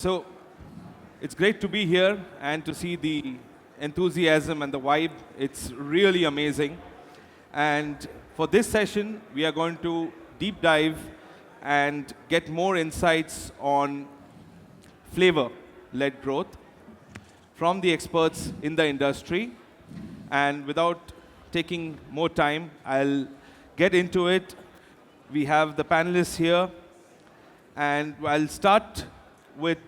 So it's great to be here and to see the enthusiasm and the vibe. It's really amazing. And for this session, we are going to deep dive and get more insights on flavor-led growth from the experts in the industry. And without taking more time, I'll get into it. We have the panelists here, and I'll start with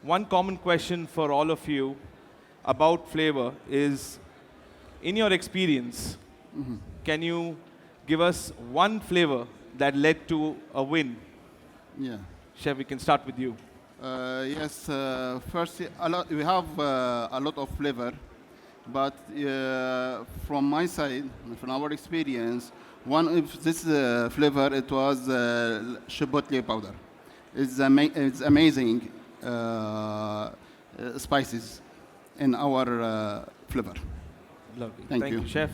one common question for all of you about flavor is, in your experience, can you give us one flavor that led to a win? Yeah. Chef, we can start with you. Yes. First, we have a lot of flavor, but from my side, from our experience, one of this flavor it was chipotle powder. It's amazing spices in our flavor. Lovely. Thank you, Chef.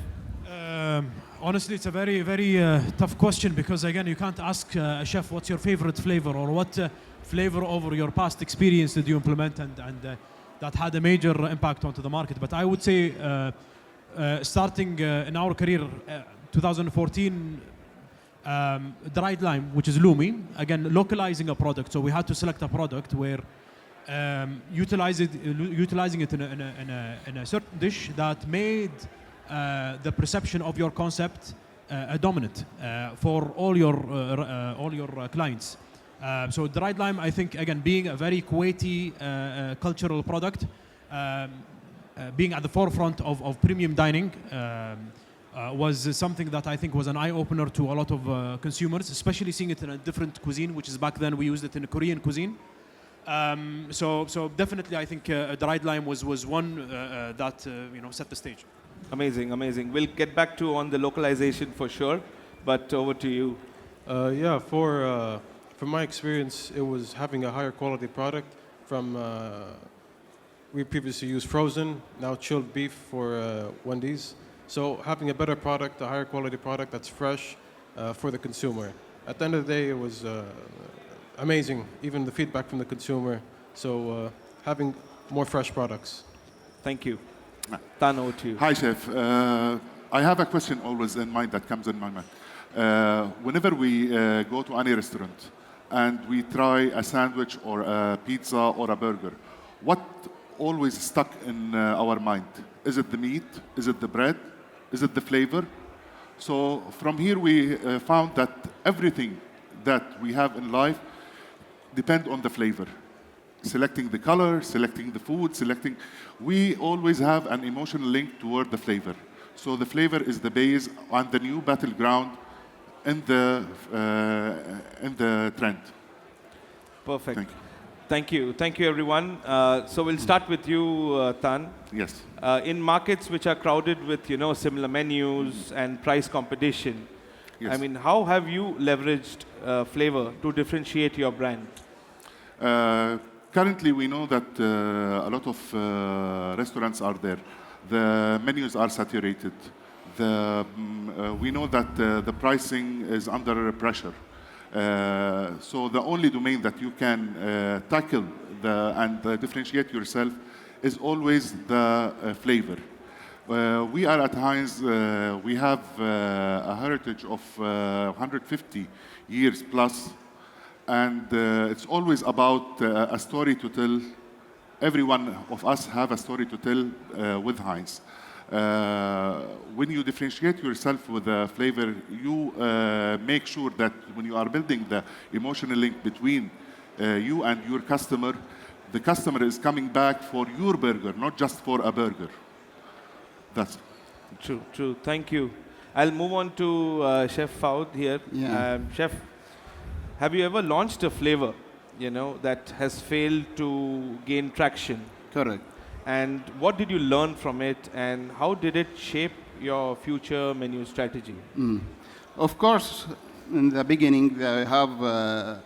Honestly, it's a very, very tough question because, again, you can't ask a chef what's your favorite flavor or what flavor over your past experience did you implement and that had a major impact onto the market. But I would say starting in our career, 2014, dried lime, which is lumi, again, localizing a product. So we had to select a product where utilizing it in a certain dish that made the perception of your concept dominant for all your clients. So dried lime, I think, again, being a very Kuwaiti cultural product, being at the forefront of premium dining, was something that I think was an eye-opener to a lot of consumers, especially seeing it in a different cuisine, which is back then we used it in a Korean cuisine. So definitely, I think dried lime was one that set the stage. Amazing, amazing. We'll get back to on the localization for sure, but over to you. Yeah, from my experience, it was having a higher quality product. We previously used frozen, now chilled beef for Wendy's. So having a better product, a higher quality product that's fresh for the consumer. At the end of the day, it was amazing, even the feedback from the consumer. So having more fresh products. Thank you. Tan, over to you. Hi, Chef. I have a question always in mind that comes in my mind. Whenever we go to any restaurant and we try a sandwich or a pizza or a burger, what always stuck in our mind? Is it the meat? Is it the bread? Is it the flavor? So from here we found that everything that we have in life depend on the flavor. Selecting the color, selecting the food, we always have an emotional link toward the flavor. So the flavor is the base and the new battleground in the trend. Perfect. Thank you. Thank you. Thank you, everyone. So we'll start with you, Tan. Yes. In markets which are crowded with similar menus and price competition, Yes. I mean, how have you leveraged flavor to differentiate your brand? Currently, we know that a lot of restaurants are there. The menus are saturated. We know that the pricing is under pressure. So the only domain that you can tackle and differentiate yourself is always the flavor. We are at Heinz, we have a heritage of 150 years plus, and it's always about a story to tell. Every one of us have a story to tell with Heinz. When you differentiate yourself with the flavor, you make sure that when you are building the emotional link between you and your customer, the customer is coming back for your burger, not just for a burger. That's True, true. Thank you. I'll move on to Chef Fouad here. Yeah. Chef, have you ever launched a flavor, that has failed to gain traction? Correct. And what did you learn from it, and how did it shape your future menu strategy? Of course, in the beginning, I have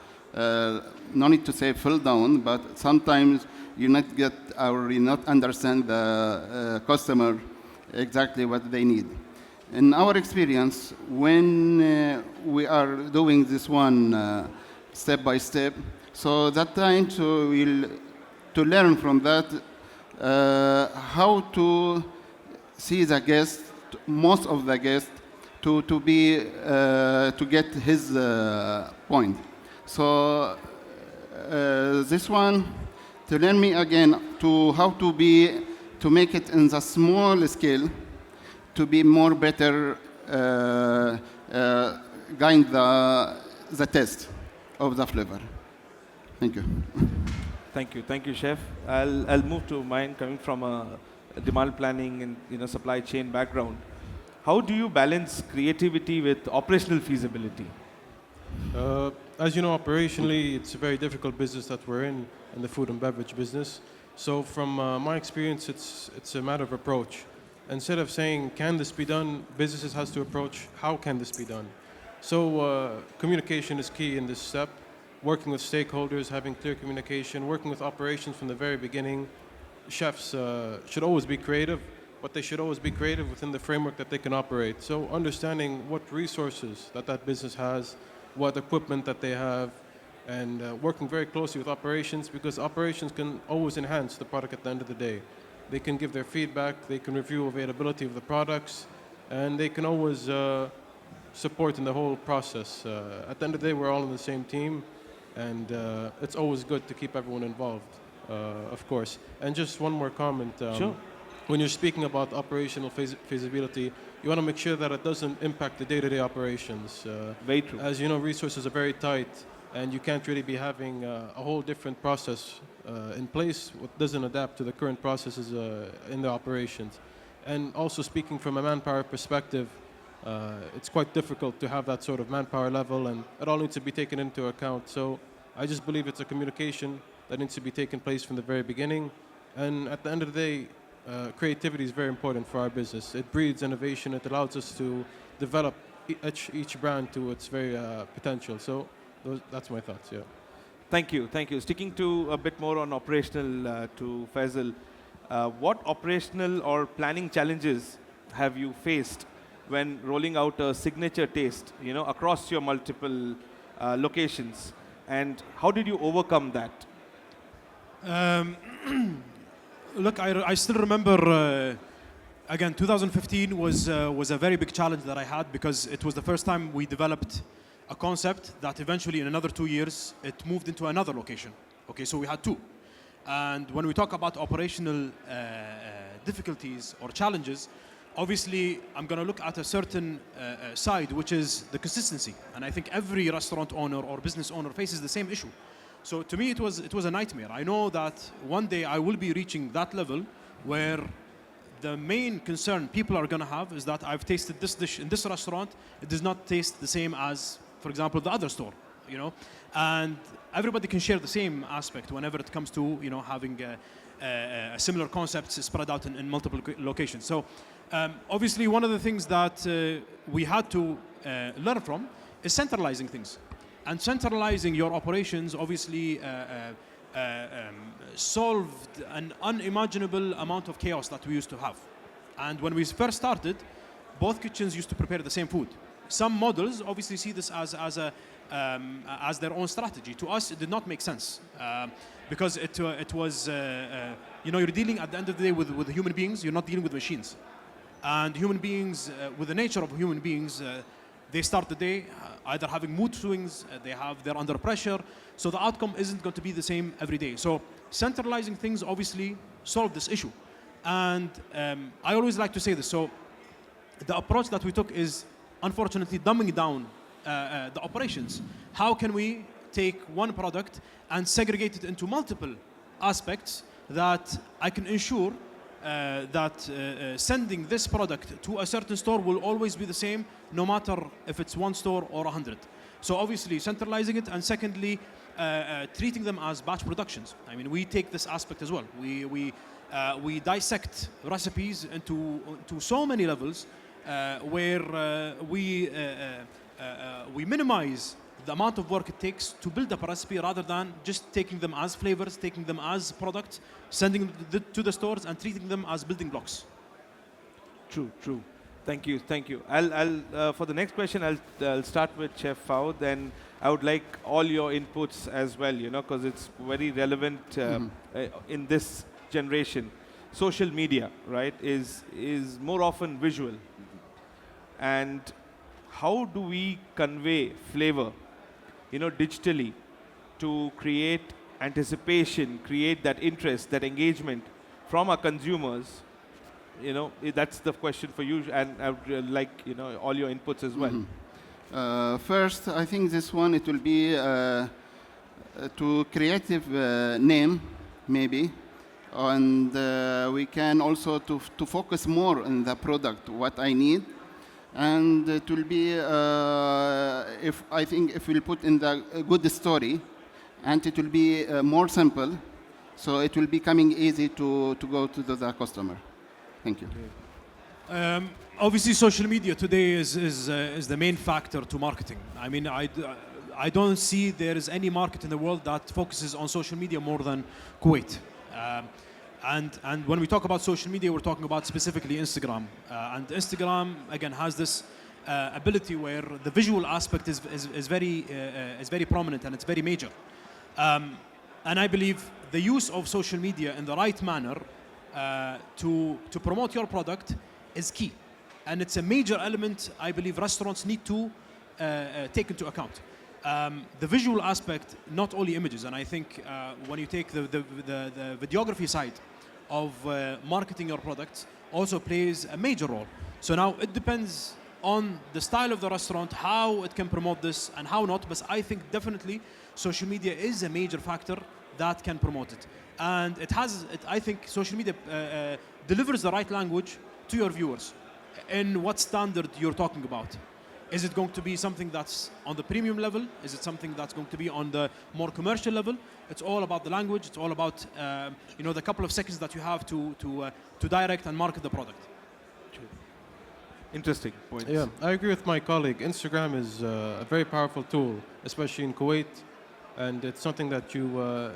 no need to say fell down, but sometimes you not get or you not understand the customer exactly what they need. In our experience, when we are doing this one step by step, so that time to will to learn from that how to see the guest, most of the guest, to get his point. So this one to learn me again to how to make it in the small scale to be more better guide the test of the flavor. Thank you. Thank you, Chef. I'll move to mine, coming from a demand planning and supply chain background. How do you balance creativity with operational feasibility? As you know, operationally, it's a very difficult business that we're in the food and beverage business. So from my experience, it's a matter of approach. Instead of saying, can this be done, businesses has to approach, how can this be done? So communication is key in this step. Working with stakeholders, having clear communication, working with operations from the very beginning. Chefs should always be creative, but they should always be creative within the framework that they can operate. So understanding what resources that business has, what equipment that they have, and working very closely with operations, because operations can always enhance the product at the end of the day. They can give their feedback, they can review availability of the products, and they can always support in the whole process. At the end of the day, we're all in the same team, and it's always good to keep everyone involved, of course. And just one more comment. Sure. When you're speaking about operational feasibility, you want to make sure that it doesn't impact the day-to-day operations. Very true. As you know, resources are very tight, and you can't really be having a whole different process in place what doesn't adapt to the current processes in the operations. And also speaking from a manpower perspective, it's quite difficult to have that sort of manpower level, and it all needs to be taken into account. So I just believe it's a communication that needs to be taken place from the very beginning. And at the end of the day, creativity is very important for our business. It breeds innovation. It allows us to develop each brand to its very potential. So that's my thoughts, yeah. Thank you. Sticking to a bit more on operational to Faisal, what operational or planning challenges have you faced when rolling out a signature taste, across your multiple locations, and how did you overcome that? Look, I still remember, again, 2015 was a very big challenge that I had, because it was the first time we developed a concept that eventually in another 2 years, it moved into another location. Okay, so we had two. And when we talk about operational difficulties or challenges, obviously I'm going to look at a certain side, which is the consistency. And I think every restaurant owner or business owner faces the same issue. So to me, it was a nightmare. I know that one day I will be reaching that level where the main concern people are going to have is that I've tasted this dish in this restaurant. It does not taste the same as, for example, the other store, And everybody can share the same aspect whenever it comes to, having a similar concepts spread out in multiple locations. So obviously, one of the things that we had to learn from is centralizing things. And centralizing your operations obviously solved an unimaginable amount of chaos that we used to have. And when we first started, both kitchens used to prepare the same food. Some models obviously see this as their own strategy. To us, it did not make sense because it was, you're dealing at the end of the day with human beings. You're not dealing with machines. And human beings, with the nature of human beings, they start the day either having mood swings, they're under pressure, so the outcome isn't going to be the same every day. So centralizing things obviously solved this issue. And I always like to say this. So the approach that we took is, unfortunately, dumbing down the operations. How can we take one product and segregate it into multiple aspects that I can ensure that sending this product to a certain store will always be the same, no matter if it's one store or 100. So obviously centralizing it, and secondly, treating them as batch productions. I mean, we take this aspect as well. We dissect recipes into so many levels where we minimize the amount of work it takes to build up a recipe, rather than just taking them as flavors, taking them as products, sending them to the stores and treating them as building blocks. True. Thank you. I'll for the next question, I'll start with Chef Fao, then I would like all your inputs as well, because it's very relevant in this generation. Social media, right, is more often visual. And how do we convey flavor, digitally to create anticipation, create that interest, that engagement from our consumers? That's the question for you, and I would like, all your inputs as well. First, I think this one, it will be to creative name, maybe. And we can also to focus more on the product, what I need. And it will be, if we'll put in the good story, and it will be more simple, so it will be coming easy to go to the customer. Thank you. Obviously, social media today is the main factor to marketing. I mean, I don't see there is any market in the world that focuses on social media more than Kuwait. And when we talk about social media, we're talking about specifically Instagram. And Instagram, again, has this ability where the visual aspect is very prominent and it's very major. And I believe the use of social media in the right manner to promote your product is key. And it's a major element I believe restaurants need to take into account. The visual aspect, not only images, and I think when you take the videography side of marketing your products also plays a major role. So now it depends on the style of the restaurant, how it can promote this and how not, but I think definitely social media is a major factor that can promote it. And I think social media delivers the right language to your viewers. In what standard you're talking about? Is it going to be something that's on the premium level? Is it something that's going to be on the more commercial level? It's all about the language. It's all about the couple of seconds that you have to direct and market the product. Interesting points. Yeah, I agree with my colleague. Instagram is a very powerful tool, especially in Kuwait, and it's something that you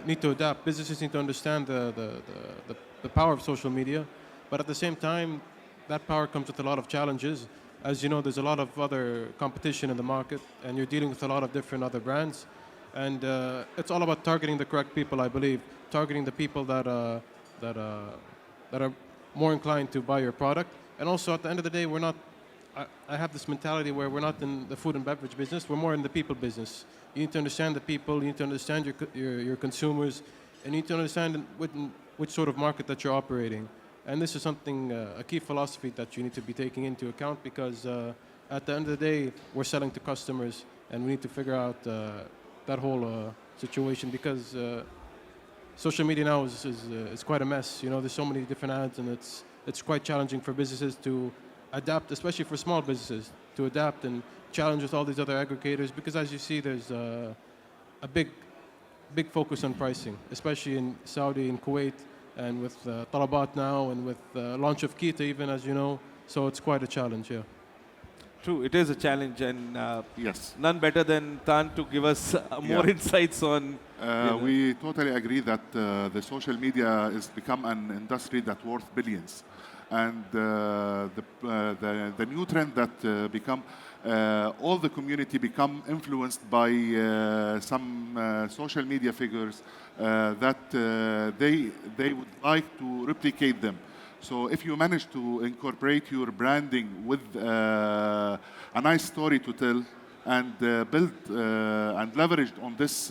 need to adapt. Businesses need to understand the power of social media, but at the same time, that power comes with a lot of challenges. As you know, there's a lot of other competition in the market, and you're dealing with a lot of different other brands. And it's all about targeting the correct people, I believe. Targeting the people that are more inclined to buy your product. And also, at the end of the day, we're not. I have this mentality where we're not in the food and beverage business. We're more in the people business. You need to understand the people. You need to understand your consumers, and you need to understand which sort of market that you're operating. And this is something, a key philosophy that you need to be taking into account, because at the end of the day, we're selling to customers, and we need to figure out that whole situation, because social media now is quite a mess. There's so many different ads, and it's quite challenging for businesses to adapt, especially for small businesses, to adapt and challenge with all these other aggregators, because as you see, there's a big focus on pricing, especially in Saudi and Kuwait, and with Talabat now, and with the launch of Kita even, as you know. So it's quite a challenge, yeah. True, it is a challenge, and Yes. none better than Tan to give us more insights on. We totally agree that the social media has become an industry that's worth billions. And the new trend that become all the community become influenced by some social media figures that they would like to replicate them. So if you manage to incorporate your branding with a nice story to tell, and build and leverage on this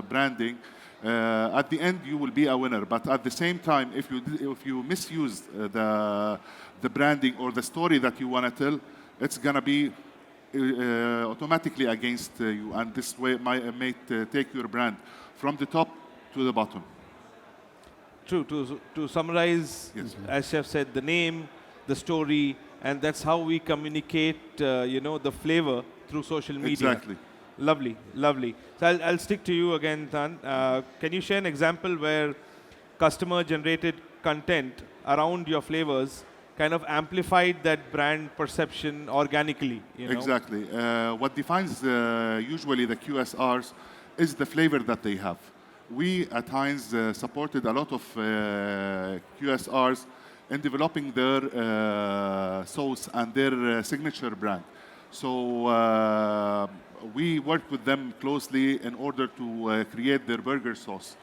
branding, at the end you will be a winner. But at the same time, if you misuse the branding or the story that you want to tell, it's gonna be automatically against you, and this way might take your brand from the top to the bottom. True. To summarize, Yes. as Chef said, the name, the story, and that's how we communicate, the flavor through social media. Exactly. Lovely. So I'll stick to you again, Tan. Can you share an example where customer-generated content around your flavors kind of amplified that brand perception organically? Exactly. What defines usually the QSRs is the flavor that they have. We at Heinz supported a lot of QSRs in developing their sauce and their signature brand. So we worked with them closely in order to create their burger sauce.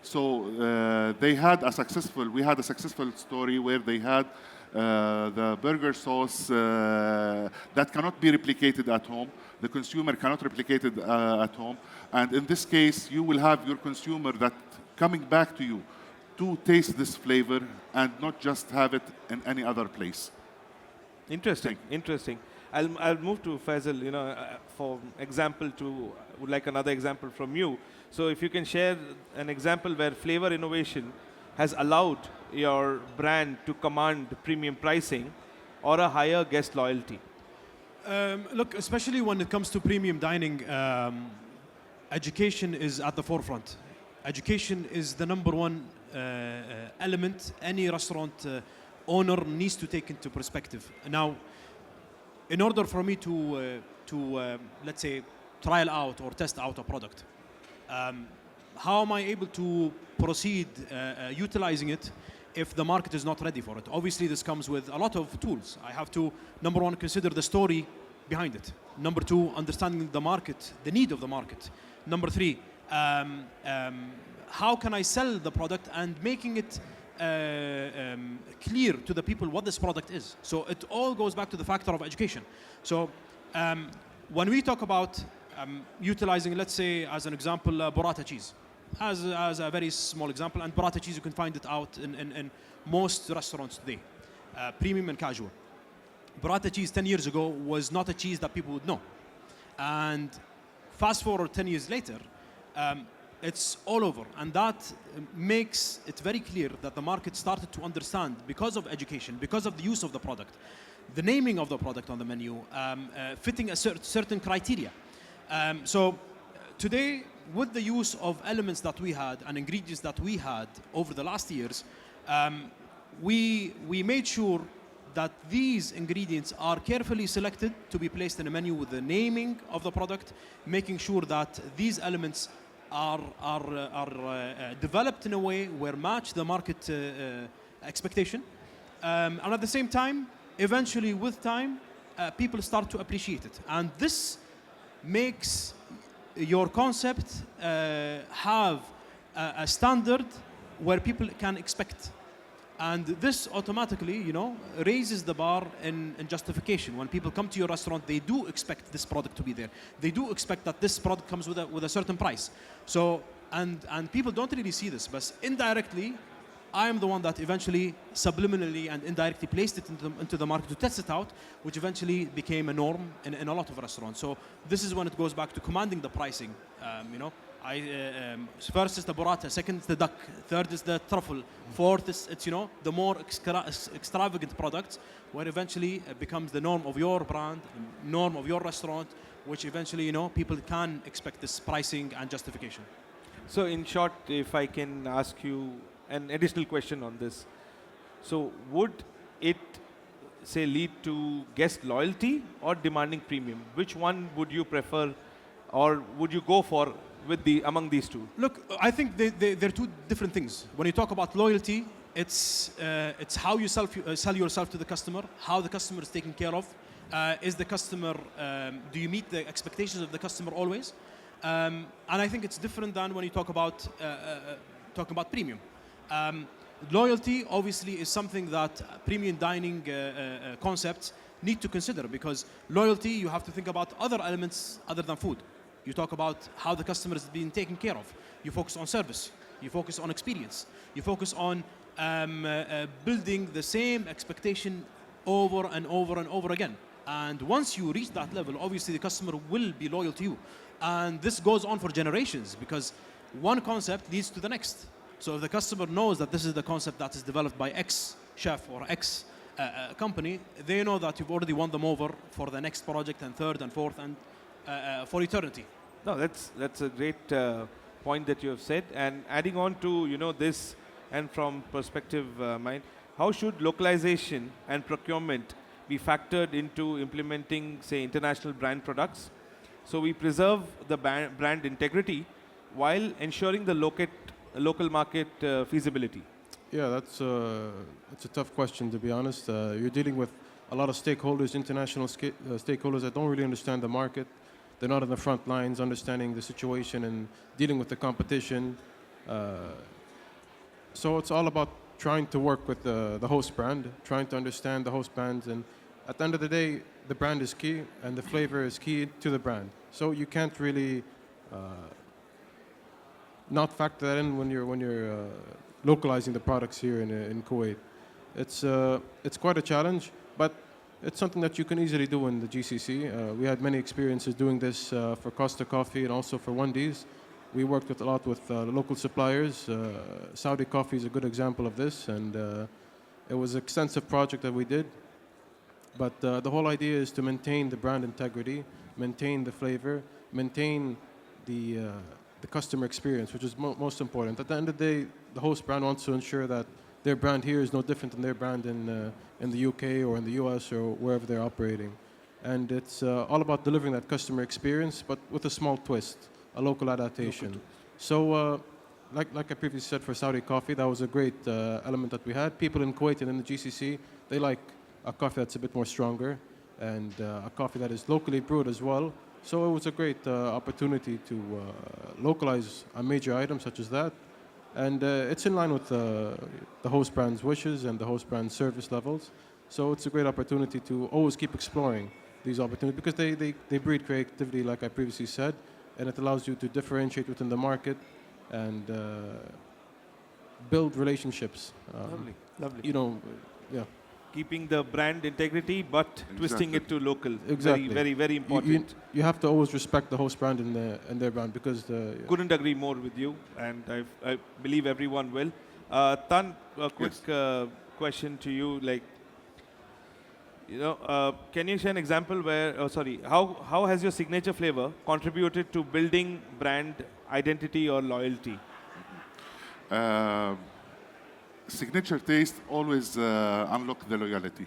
So we had a successful story where they had the burger sauce that cannot be replicated at home. The consumer cannot replicate it at home. And in this case, you will have your consumer that coming back to you to taste this flavor and not just have it in any other place. Interesting, interesting. I'll move to Faisal, for example, would like another example from you. So if you can share an example where flavor innovation has allowed your brand to command premium pricing or a higher guest loyalty. Look, especially when it comes to premium dining, education is at the forefront. Education is the number one element any restaurant owner needs to take into perspective. Now, in order for me to let's say, trial out or test out a product, how am I able to proceed utilizing it if the market is not ready for it? Obviously, this comes with a lot of tools. I have to, number one, consider the story behind it. Number two, understanding the market, the need of the market. Number three, how can I sell the product and making it clear to the people what this product is. So it all goes back to the factor of education. So when we talk about utilizing, let's say, as an example, burrata cheese, as a very small example, and burrata cheese, you can find it out in most restaurants today, premium and casual. Burrata cheese 10 years ago was not a cheese that people would know. And fast forward 10 years later, it's all over, and that makes it very clear that the market started to understand, because of education, because of the use of the product, the naming of the product on the menu, fitting a certain criteria. So today, with the use of elements that we had and ingredients that we had over the last years, we made sure that these ingredients are carefully selected to be placed in a menu with the naming of the product, making sure that these elements are developed in a way where match the market expectation. And at the same time, eventually with time, people start to appreciate it. And this makes your concept have a standard where people can expect. And this automatically, raises the bar in justification. When people come to your restaurant, they do expect this product to be there. They do expect that this product comes with a certain price. So, and people don't really see this, but indirectly, I am the one that eventually, subliminally and indirectly placed it into the market to test it out, which eventually became a norm in a lot of restaurants. So this is when it goes back to commanding the pricing. First is the burrata, second is the duck, third is the truffle, fourth is the more extravagant products, where eventually it becomes the norm of your brand, norm of your restaurant, which eventually people can expect this pricing and justification. So in short, if I can ask you an additional question on this, so would it say lead to guest loyalty or demanding premium? Which one would you prefer, or would you go for among these two? Look, I think they're two different things. When you talk about loyalty, it's how you sell yourself to the customer, how the customer is taken care of. Is the customer, do you meet the expectations of the customer always? And I think it's different than when you talk about premium. Loyalty obviously is something that premium dining concepts need to consider, because loyalty, you have to think about other elements other than food. You talk about how the customer is being taken care of. You focus on service. You focus on experience. You focus on building the same expectation over and over and over again. And once you reach that level, obviously the customer will be loyal to you. And this goes on for generations, because one concept leads to the next. So if the customer knows that this is the concept that is developed by X chef or X company, they know that you've already won them over for the next project and third and fourth and for eternity. No, that's a great point that you have said. And adding on to this, and from perspective mind, how should localization and procurement be factored into implementing, say, international brand products, so we preserve the brand integrity while ensuring the local market feasibility? Yeah, that's a tough question, to be honest. You're dealing with a lot of stakeholders, international stakeholders that don't really understand the market. They're not on the front lines understanding the situation and dealing with the competition. So it's all about trying to work with the host brand, trying to understand the host brands, and at the end of the day, the brand is key and the flavor is key to the brand. So you can't really not factor that in when you're localizing the products here in Kuwait. It's quite a challenge, but it's something that you can easily do in the GCC. We had many experiences doing this for Costa Coffee and also for Wendy's. We worked with a lot with local suppliers. Saudi Coffee is a good example of this, and it was an extensive project that we did. But the whole idea is to maintain the brand integrity, maintain the flavor, maintain the customer experience, which is most important. At the end of the day, the host brand wants to ensure that their brand here is no different than their brand in the UK or in the US or wherever they're operating. And it's all about delivering that customer experience, but with a small twist, a local adaptation. So, like I previously said for Saudi coffee, that was a great element that we had. People in Kuwait and in the GCC, they like a coffee that's a bit more stronger and a coffee that is locally brewed as well. So it was a great opportunity to localize a major item such as that. And it's in line with the host brand's wishes and the host brand's service levels. So it's a great opportunity to always keep exploring these opportunities because they breed creativity, like I previously said, and it allows you to differentiate within the market and build relationships. Lovely. You know, yeah. Keeping the brand integrity, but twisting it to local. Exactly. Very important. You have to always respect the host brand and their brand because Couldn't agree more with you, and I believe everyone will. Tan, a quick question to you, like, can you share an example where, how has your signature flavor contributed to building brand identity or loyalty? Signature taste always unlock the loyalty.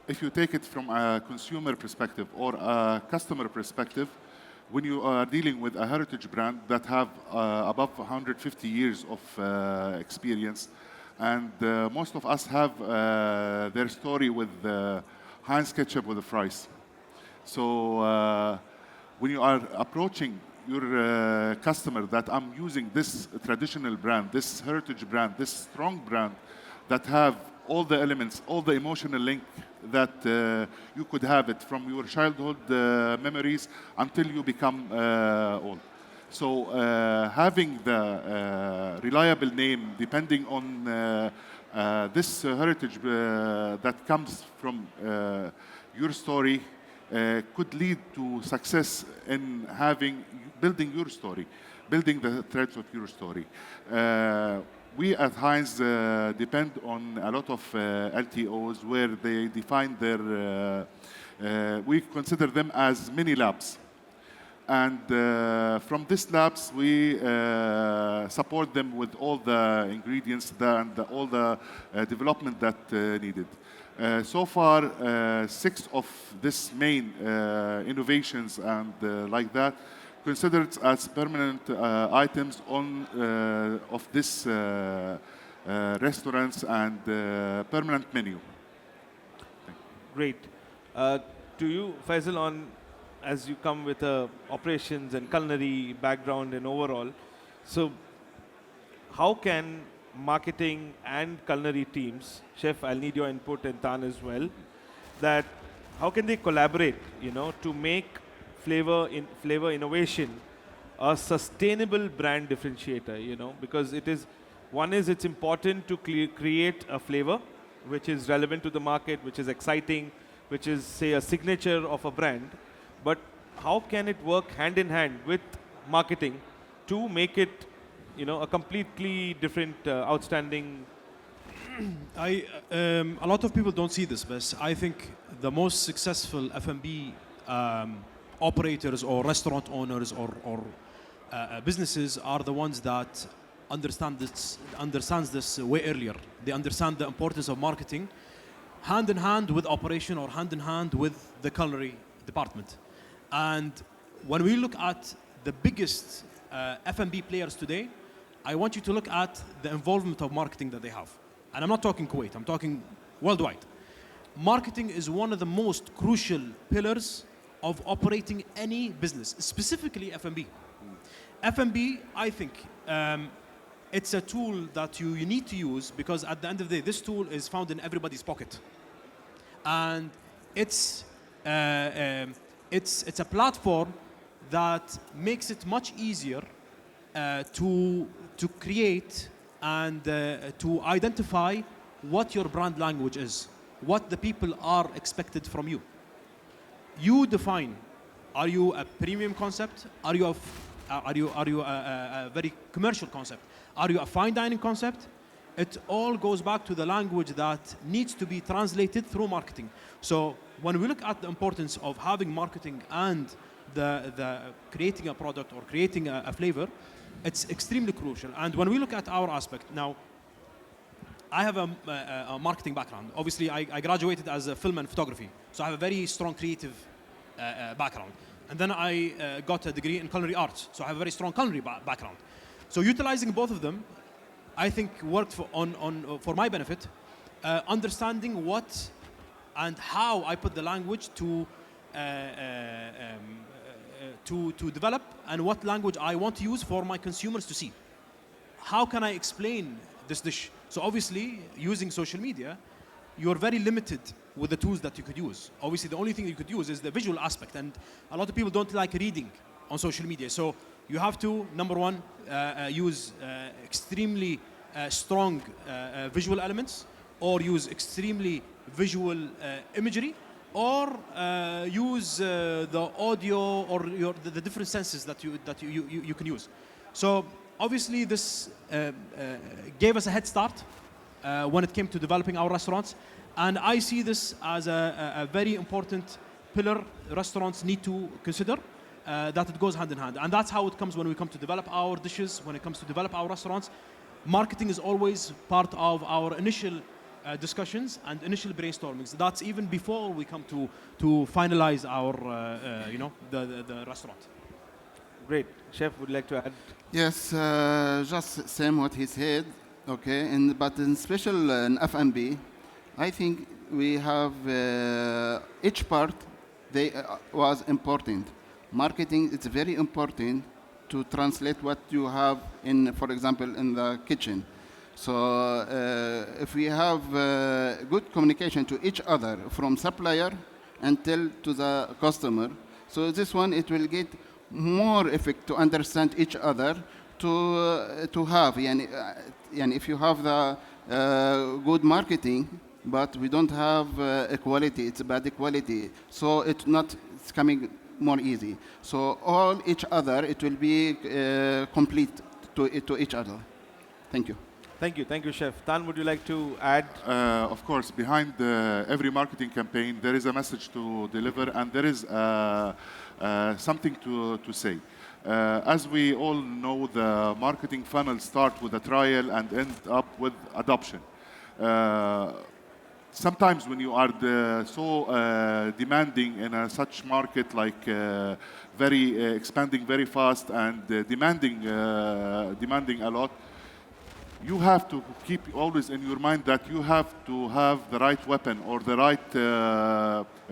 If you take it from a consumer perspective or a customer perspective, when you are dealing with a heritage brand that have above 150 years of experience, and most of us have their story with Heinz ketchup with the fries. So when you are approaching your customer that I'm using this traditional brand, this heritage brand, this strong brand that have all the elements, all the emotional link that you could have it from your childhood memories until you become old. So having the reliable name depending on this heritage that comes from your story could lead to success in building your story, building the threads of your story. We at Heinz depend on a lot of LTOs where they define their, we consider them as mini labs. And from these labs, we support them with all the ingredients and all the development that needed. So far, 6 of these main innovations and like that considered as permanent items of this restaurants and permanent menu. Great. To you, Faisal, as you come with a operations and culinary background and overall, so how can marketing and culinary teams, Chef, I'll need your input and Tan as well, that how can they collaborate, to make flavor innovation a sustainable brand differentiator, because it's important to create a flavor which is relevant to the market, which is exciting, which is, say, a signature of a brand, but how can it work hand in hand with marketing to make it, a completely different, outstanding? A lot of people don't see this, but I think the most successful F&B operators or restaurant owners or businesses are the ones that understands this way earlier. They understand the importance of marketing hand in hand with operation or hand in hand with the culinary department. And when we look at the biggest F&B players today, I want you to look at the involvement of marketing that they have. And I'm not talking Kuwait, I'm talking worldwide. marketing is one of the most crucial pillars of operating any business, specifically F&B. F&B, I think, it's a tool that you need to use because at the end of the day, this tool is found in everybody's pocket. And it's a platform that makes it much easier to create and to identify what your brand language is, what the people are expected from you. You define, are you a premium concept? Are you a very commercial concept? Are you a fine dining concept? It all goes back to the language that needs to be translated through marketing. So when we look at the importance of having marketing and the creating a product or creating a flavor, it's extremely crucial. And when we look at our aspect, now, I have a marketing background. Obviously, I graduated as a film and photography, so I have a very strong creative background. And then I got a degree in culinary arts, so I have a very strong culinary background. So utilizing both of them, I think worked for my benefit, understanding what and how I put the language to develop and what language I want to use for my consumers to see. How can I explain this dish? So obviously, using social media, you're very limited with the tools that you could use. Obviously, the only thing you could use is the visual aspect, and a lot of people don't like reading on social media. So you have to, number one, use extremely strong visual elements, or use extremely visual imagery, or use the audio or the different senses that you can use. So obviously this gave us a head start when it came to developing our restaurants, and I see this as a very important pillar restaurants need to consider, that it goes hand in hand. And that's how it comes when we come to develop our dishes, when it comes to develop our restaurants. Marketing is always part of our initial discussions and initial brainstormings. That's even before we come to finalize our, the restaurant. Great. Chef, would you like to add? Yes, just same what he said, okay. But in special in F&B, I think we have each part was important. Marketing is very important to translate what you have in, for example, in the kitchen. So if we have good communication to each other from supplier until to the customer, so this one it will get more effect to understand each other to have. And if you have the good marketing, but we don't have quality, it's bad quality. So it's coming more easy. So all each other, it will be complete to each other. Thank you. Thank you, Chef. Tan, would you like to add? Of course, behind every marketing campaign, there is a message to deliver, and there is something to say. As we all know, the marketing funnel starts with a trial and end up with adoption. Sometimes when you are so demanding in such market, like very expanding very fast and demanding a lot, you have to keep always in your mind that you have to have the right weapon or the right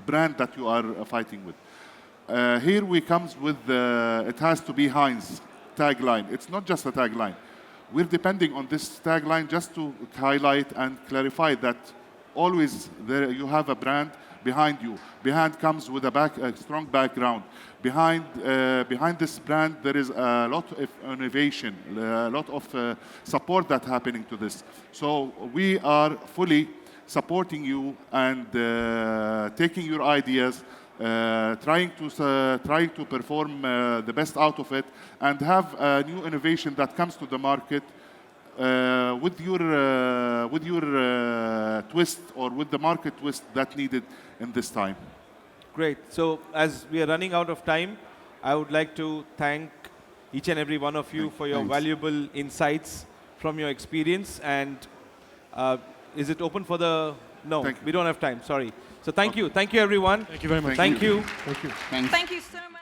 brand that you are fighting with. Here we comes with it has to be Heinz tagline. It's not just a tagline. We're depending on this tagline just to highlight and clarify that always there you have a brand behind you. Behind comes with a strong background. Behind this brand, there is a lot of innovation, a lot of support that's happening to this. So we are fully supporting you and taking your ideas, trying to perform the best out of it, and have a new innovation that comes to the market with your twist or with the market twist that needed in this time. Great. So as we are running out of time, I would like to thank each and every one of you for your valuable insights from your experience. And is it open for the... No, we don't have time. Sorry. So thank you. Thank you, everyone. Thank you very much. Thank you. Thank you. Thanks. Thank you so much.